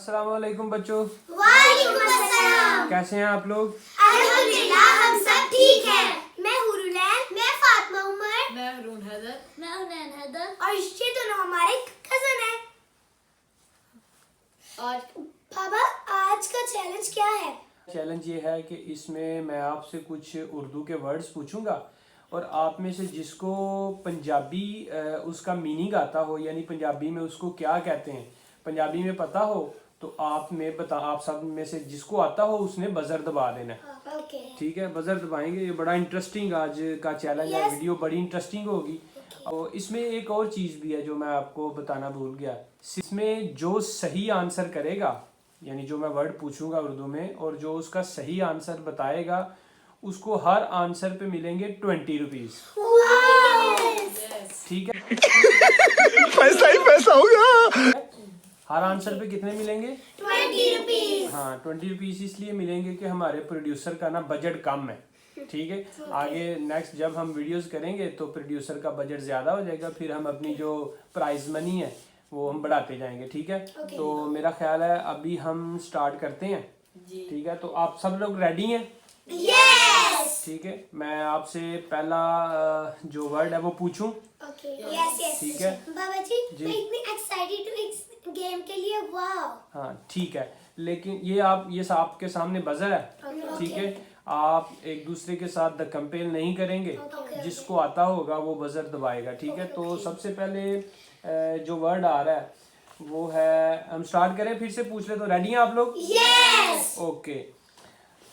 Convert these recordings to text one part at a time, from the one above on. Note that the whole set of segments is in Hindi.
अस्सलाम वालेकुम बच्चों। वालेकुम अस्सलाम। कैसे हैं आप लोग? अल्हम्दुलिल्लाह हम सब ठीक हैं। मैं हुरुलैन, मैं फातिमा उमर, मैं हरून हैदर, मैं हुनैन हैदर और ये दोनों हमारे कजन हैं। आज पापा आज का चैलेंज क्या है? चैलेंज ये है कि इसमें मैं आपसे कुछ उर्दू के वर्ड्स पूछूंगा और आप में से जिसको पंजाबी उसका मीनिंग आता हो, यानी पंजाबी में उसको क्या कहते हैं, पंजाबी में पता हो तो आप सब में से जिसको आता हो उसने बजर दबा देना है। ओके। ठीक है, बजर दबाएंगे। ये बड़ा इंटरेस्टिंग आज का चैलेंज है। Yes. वीडियो बड़ी इंटरेस्टिंग होगी। और इसमें एक और चीज़ भी है जो मैं आपको बताना भूल गया। इसमें जो सही आंसर करेगा, यानी जो मैं वर्ड पूछूंगा उर्दू में और जो उसका सही आंसर बताएगा उसको हर आंसर पे मिलेंगे 20 रुपीज़। ठीक है, पैसा ही पैसा होगा। हर आंसर पे कितने मिलेंगे? 20 रुपीज। हाँ, 20 रुपीज़ इसलिए मिलेंगे कि हमारे प्रोड्यूसर का ना बजट कम है। ठीक है, आगे नेक्स्ट जब हम वीडियोस करेंगे तो प्रोड्यूसर का बजट ज़्यादा हो जाएगा, फिर हम अपनी जो प्राइज मनी है वो हम बढ़ाते जाएंगे। ठीक है, तो मेरा ख्याल है अभी हम स्टार्ट करते हैं। ठीक है, तो आप सब लोग रेडी हैं? यस। ठीक है, मैं आपसे पहला जो वर्ड है वो पूछूं? ओके। Yes yes. ठीक है। बाबा जी मैं इतनी एक्साइटेड हूँ इस गेम के लिए। वाओ। हाँ ठीक है, लेकिन ये आपके सामने बजर है। ठीक है, आप एक दूसरे के साथ द कंपेल नहीं करेंगे। जिसको आता होगा वो बजर दबाएगा। ठीक है, तो सबसे पहले जो वर्ड आ रहा है वो है, हम स्टार्ट करें फिर से पूछ ले, तो रेडी हैं आप लोग? यस। ओके,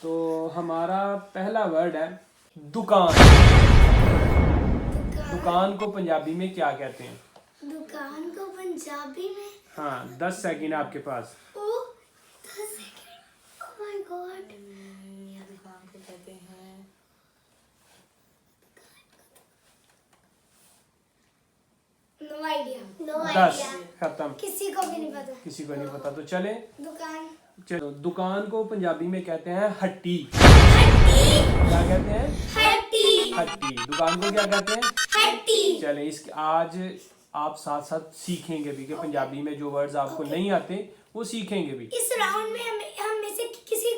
तो हमारा पहला वर्ड है दुकान। दुकान को पंजाबी में क्या कहते हैं? दुकान को पंजाबी में? हाँ, 10 सेकंड आपके पास। ओ 10 सेकंड। Oh my God. दुकान को कहते हैं नो आइडिया। No 10 idea. खत्म। किसी को भी नहीं पता। किसी को नहीं पता, तो चले। दुकान। चलो, दुकान को पंजाबी में कहते हैं हट्टी। हट्टी। क्या कहते हैं? हट्टी। हट्टी। दुकान को क्या कहते हैं? हट्टी। चले, इस आज आप साथ साथ सीखेंगे भी कि पंजाबी में जो वर्ड्स आपको नहीं आते वो सीखेंगे भी। इस राउंड में हम में से किसी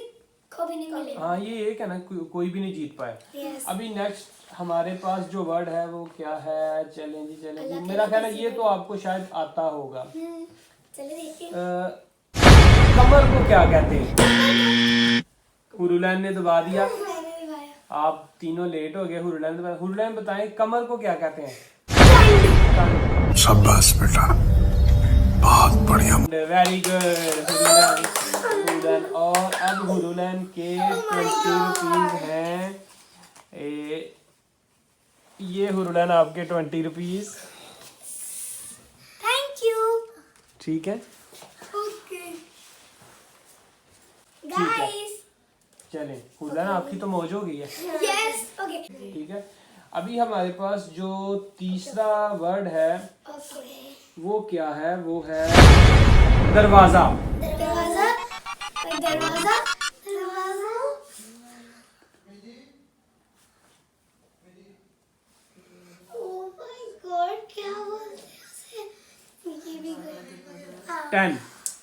को भी नहीं मिलेगा। हाँ, ये एक है ना, कोई भी नहीं जीत पाए। Yes. अभी नेक्स्ट हमारे पास जो वर्ड है वो क्या है? चैलेंज मेरा ख्याल है ये तो आपको शायद आता होगा। चलिए देखिए। कमर को क्या कहते हैं? हुरुलैन ने दबा दिया। मैंने भी पाया। आप तीनों लेट हो गए। हुरुलैन बताएं कमर को क्या कहते हैं? शाबाश बेटा, बहुत बढ़िया। Very good Hurulain. और अब हुरुलैन के 20 रुपीज हैं। ये हुरुलैन आपके 20 रुपीज। Thank you. ठीक है, ओके गाइस। चलें, हुरुलैन आपकी तो मौज हो गई है। यस। ओके ठीक है, अभी हमारे पास जो तीसरा वर्ड है ओके। वो क्या है? वो है दरवाजा। दरवाजा। दरवाजा। दरवाजा। ओह माय गॉड, क्या बोलते हैं उसे? ये भी हाँ,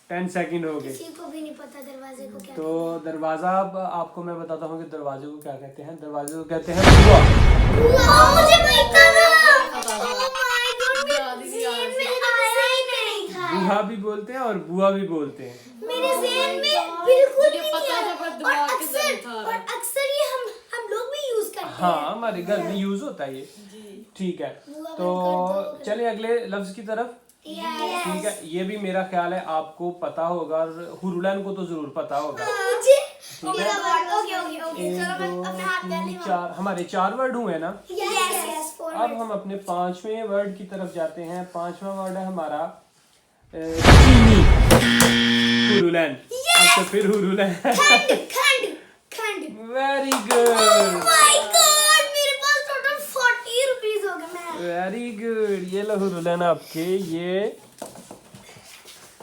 10 सेकंड हो गए। किसी को भी नहीं पता दरवाजे को क्या। तो दरवाजा, अब आपको मैं बताता हूँ कि दरवाजे को क्या कहते हैं। दरवाजे को कहते हैं बुआ। वाह, मुझे पता था। ओह माय गॉड, मेरे ज़हन में आया ही नहीं था। बुआ भी बोलते हैं और बुआ भी बोलते हैं। मेरे ज़हन में बिल्कुल भी मुझे नहीं पता आया। था, पर और दिमाग के ज़हन था। अक्सर ये हम लोग भी यूज करते हैं। हाँ, हमारे घर में यूज होता है ये। ठीक है, तो चले अगले लफ्ज की तरफ। यस। ठीक है, ये भी मेरा ख्याल है आपको पता होगा और हुरुलैन को तो जरूर पता होगा। मुझे ठीक है, ओके ओके ओके। 1 चलो मैं 2 अपने हाथ डाल 3 4 हमारे 4 वर्ड हुए ना। Yes yes. अब हम अपने 5वें वर्ड की तरफ जाते हैं। 5वां वर्ड है हमारा चीनी। हुरुलैन। अब तो फिर हुरुलैन। खंड खंड खंड। वेरी गुड, माय गॉड, मेरे पास टोटल 40 रुपीस हो गए। मैं वेरी गुड। ये लो हुरुलैन आपके ये।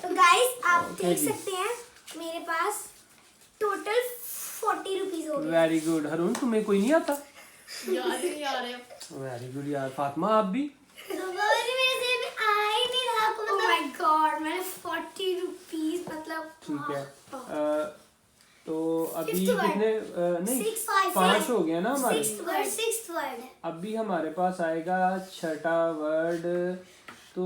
तो गाइस आप देख जी। सकते हैं मेरे पास टोटल 40 रुपीस हो गए। Very good. हरून, तुम्हें कोई नहीं आता? याद ही नहीं आ रहे। वेरी गुड यार। फातिमा, आप भी? मेरे ज़हन में आ ही नहीं रहा। मतलब गॉड, मैंने 40 रुपीज मतलब ठीक है। तो अभी Fifth word. कितने नहीं 6, 5, 5 हो गया ना हमारे। सिक्स्थ वर्ड है। अभी हमारे पास आएगा छठा वर्ड। तो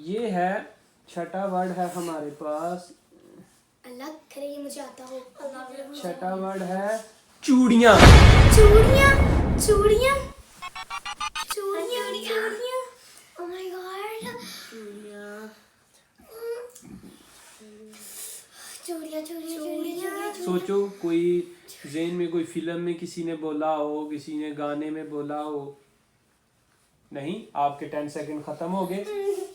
ये है छठा वर्ड है हमारे पास। अल्लाह करे ये मुझे आता हो। छठा वर्ड है चूड़ियाँ। चूड़ियाँ चूड़ियाँ चूड़ियाँ चूड़ियाँ। ओह माय गॉड, चूड़ियाँ चूड़ियाँ चूड़ियाँ। सोचो कोई ज़हन में कोई फिल्म में किसी ने बोला हो, किसी ने गाने में बोला हो। नहीं, आपके 10 सेकंड खत्म हो गए।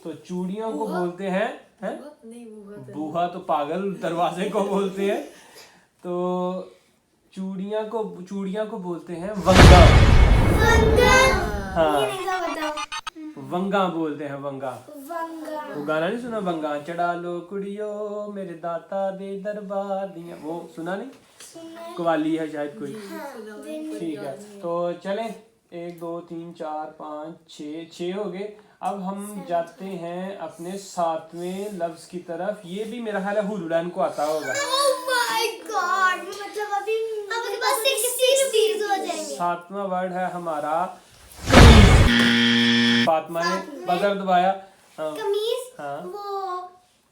तो चूड़ियों को बोलते हैं नहीं वो बूहा तो पागल दरवाजे को बोलते हैं। तो चूड़ियाँ को बोलते हैं वंगा। वंगा। हाँ। ये नहीं था, बताओ। वंगा बोलते हैं वंगा। वंगा। वो गाना नहीं सुना, वंगा चढ़ा लो कुड़ियो मेरे दाता दे दरबार दिया, वो सुना नहीं? कवाली है शायद कोई। ठीक है, तो चलें 1 2 3 4 5 6 हो गए। अब हम जाते हैं अपने 7वें लफ्ज की तरफ। ये भी मेरा ख्याल है हुरुलैन को आता होगा। ओह माय गॉड, मतलब अभी आपके पास 60 रुपीज हो जाएंगे। 7वां वर्ड है हमारा कमीज। फातिमा ने बजर दबाया। हाँ। कमीज। हाँ। वो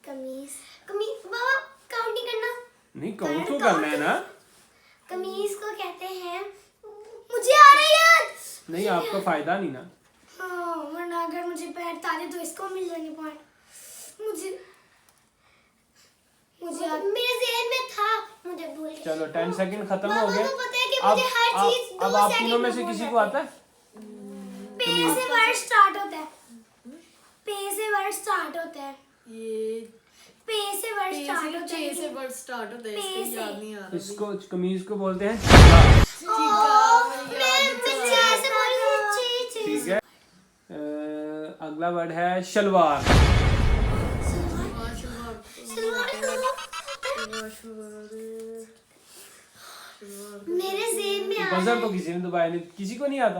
कमीज कमीज बाबा काउंटिंग करना। नहीं, काउंट तो करना है ना। कमीज को कहते हैं, मुझे आ रहा है यार। नहीं, आपका फायदा नहीं ना। हाँ, वरना अगर मुझे पैर ताले तो इसको मिल जाएंगे पॉइंट। मुझे मेरे ज़हन में था, मुझे भूल गया। चलो 10 सेकंड खत्म हो बाबा गए। को पता है कि अब मुझे हर चीज अब 2 आप सेकंड तीनों में में से बोल किसी रहा को आता है? पे से वर्ड स्टार्ट होता है। पे से वर्ड स्टार्ट होता है। ये पे से वर्ड स्टार्ट होता है। से वर्ड स्टार्ट होता है, इसका पे से। याद नहीं आ रहा। इसको कमीज को बोलते हैं चीका। ठीक है। अगला वर्ड है शलवार। मेरे ज़हन में आ बजर तो किसी ने दबाया नहीं, किसी को नहीं आता।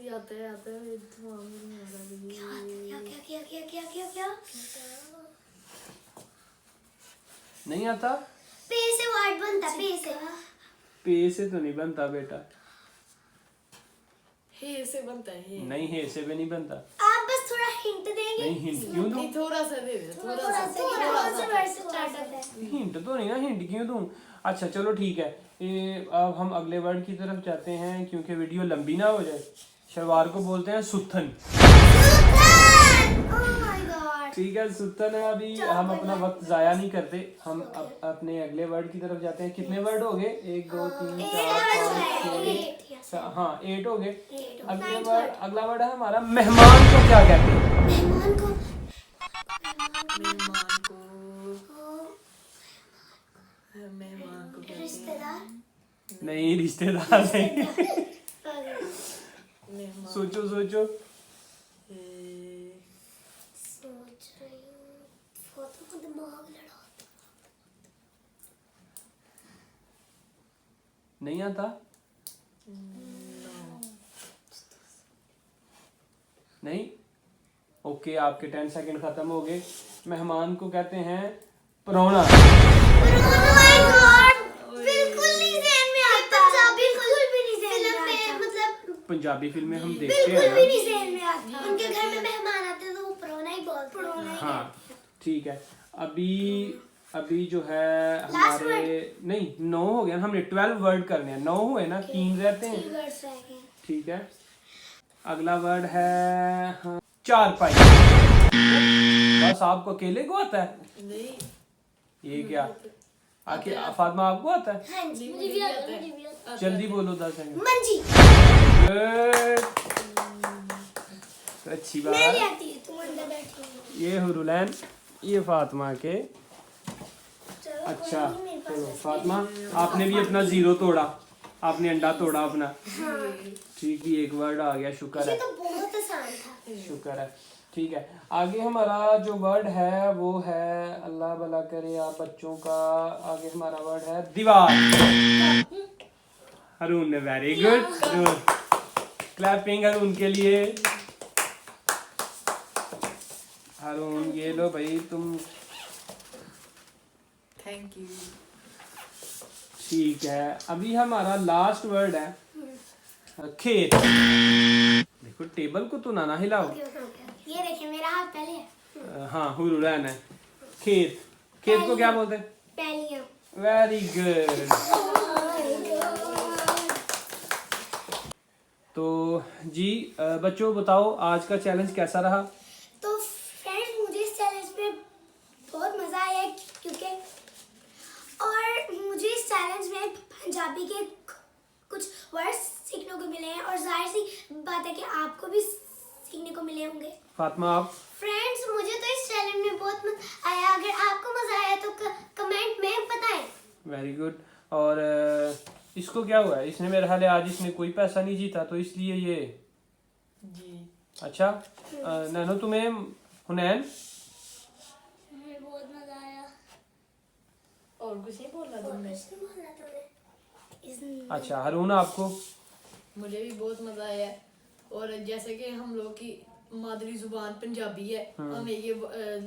आता है दिमाग में नहीं आ रहा। क्या नहीं आता। पे से वर्ड बनता, पे से। पे से तो नहीं बनता बेटा। हे से बनता है, हे। नहीं, हे से भी नहीं बनता। आप बस थोड़ा हिंट देंगे। नहीं, हिंट क्यों दूं? नहीं, थोड़ा सा दे दे, थोड़ा सा। थोड़ा सा वर्ड से स्टार्ट होता है। हिंट तो नहीं ना, हिंट क्यों दूं? अच्छा चलो ठीक है। अब हम अगले वर्ड की तरफ जाते हैं क्योंकि वीडियो लंबी ना हो जाए। शलवार को बोलते हैं सुथन। Oh my God. ठीक है, सुथन है। अभी हम अपना वक्त जाया नहीं करते, हम अपने अगले वर्ड की तरफ जाते हैं। कितने वर्ड हो गए? 1 2 3 4 5 6। हाँ, 8 हो गए। अगला वर्ड है हमारा मेहमान को क्या कहते हैं? मेहमान को मेहमान को कहते हैं। रिश्तेदार। नहीं, रिश्तेदार नहीं। मेहमान सोचो सोच रही हूँ, फोटो को दिमाग लड़ा। नहीं आता। नहीं, ओके, आपके 10 सेकंड खत्म हो गए। मेहमान को कहते हैं परौना। ओह माय गॉड, बिल्कुल नहीं ज़हन में आता। बिल्कुल भी नहीं ज़हन में आता। मतलब पंजाबी फिल्में हम देखते बिल्कुल हैं भी ना। नहीं ज़हन में आता। उनके घर में मेहमान आते हैं तो वो परोना ही बोलते हैं। हाँ, ठीक है। अभी जो है हमारे नहीं 9 हो गया। हमने 12 वर्ड करने हैं। 9 हुए ना, 3 रहते हैं। वर्ड्स रह गए। ठीक है। अगला वर्ड है हाँ, चारपाई। बस आपको अकेले को आता है? नहीं, ये क्या आके फातिमा आपको आता है? हाँ जी, मुझे भी आता है, मुझे भी आता है। जल्दी बोलो 10 सेकंड। मंजी। गुड, तो अच्छी मेरी बात। आती है, तुम अंदर बैठी हो। ये हुरुलैन, ये फातिमा के। चलो, अच्छा कोई नहीं, मेरे पास चलो है। फातिमा, आपने भी अपना 0 तोड़ा, आपने अंडा तोड़ा अपना। ठीक ही, एक वर्ड आ गया, शुक्र ये है, तो बहुत आसान था। शुक्र है। ठीक है, आगे हमारा जो वर्ड है वो है, अल्लाह भला करे आप बच्चों का। आगे हमारा वर्ड है दीवार। अरुण ने वेरी गुड, क्लैपिंग अरुण के लिए। हारून ये लो भाई तुम। Thank you. ठीक है, अभी हमारा लास्ट वर्ड है खेत। देखो टेबल को तो ना हिलाओ। ये देखिए मेरा हाथ पहले है। हाँ हुरुरैन है। खेत, खेत को क्या बोलते हैं? पैलियां। Very good. तो जी बच्चों बताओ आज का चैलेंज कैसा रहा? तो फ्रेंड्स मुझे इस चैलेंज में बहुत मजा आया क्योंकि और मुझे इस चैलेंज में पंजाबी के कुछ वर्ड्स सीखने को मिले हैं और जाहिर सी बात है कि आपको भी सीखने को मिले होंगे। फातिमा आप? फ्रेंड्स मुझे तो इस चैलेंज में बहुत मजा आया। अगर आपको मजा आया तो कमेंट में बताएं। Very good. और इसको क्या हुआ है? इसने मेरे ख्याल है आज इसने कोई पैसा नहीं जीता तो इसलिए ये जी। अच्छा। नैनो तुम्हें? हुनैन? मुझे बहुत मजा आया। और कुछ नहीं बोलना तुमने? अच्छा हारून आपको? मुझे भी बहुत मजा आया। और जैसे कि हम लोग की मादरी जुबान पंजाबी है, हमें ये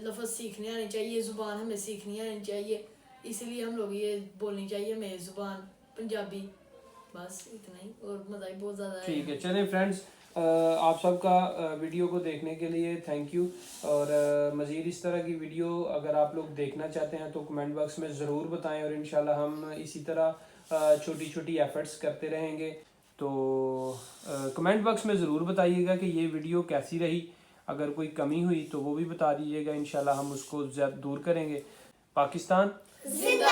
लफ्ज सीखने आने चाहिए, जुबान हमें सीखनी आनी चाहिए, इसलिए हम लोग ये बोलनी चाहिए हमें जुबान पंजाबी। बस इतना ही। और मजा ही बहुत ज्यादा आया। ठीक है चलें फ्रेंड्स, आप सबका वीडियो को देखने के लिए थैंक यू। और मज़ीद इस तरह की वीडियो अगर आप लोग देखना चाहते हैं तो कमेंट बॉक्स में ज़रूर बताएं और इंशाल्लाह हम इसी तरह छोटी छोटी एफर्ट्स करते रहेंगे। तो कमेंट बॉक्स में ज़रूर बताइएगा कि ये वीडियो कैसी रही। अगर कोई कमी हुई तो वो भी बता दीजिएगा, इंशाल्लाह हम उसको ज़्यादा दूर करेंगे। पाकिस्तान जिंदाबाद।